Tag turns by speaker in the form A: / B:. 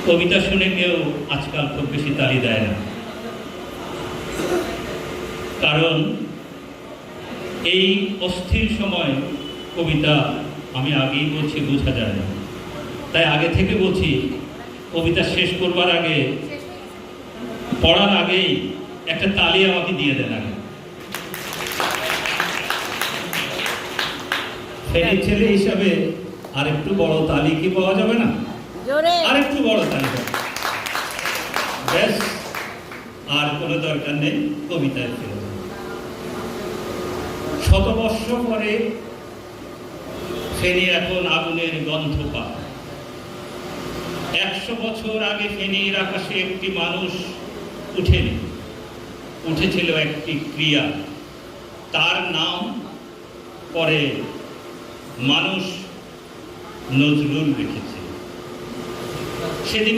A: কবিতা শুনে কেউ আজকাল খুব বেশি তালি দেয় না, কারণ এই অস্থির সময় কবিতা আমি আগেই বলছি বোঝা যায় না। তাই আগে থেকে বলছি, কবিতা শেষ করবার আগে, পড়ার আগেই একটা তালি আমাকে দিয়ে দেন আগে। ফেরির ছেলে হিসাবে আর একটু বড় তালি কি পাওয়া যাবে না? আর একটু বড় তালি ব্যাস, আর কোনো দরকার নেই কবিতায় ফেরত। শতবর্ষ পরে ফেনী এখন আগুনের গন্ধ পায়। 100 বছর আগে ফেনীর আকাশে একটি মানুষ উঠেনি, উঠেছিল একটি ক্রিয়া, তার নাম পরে মানুষ নজরুল রেখেছে। সেদিন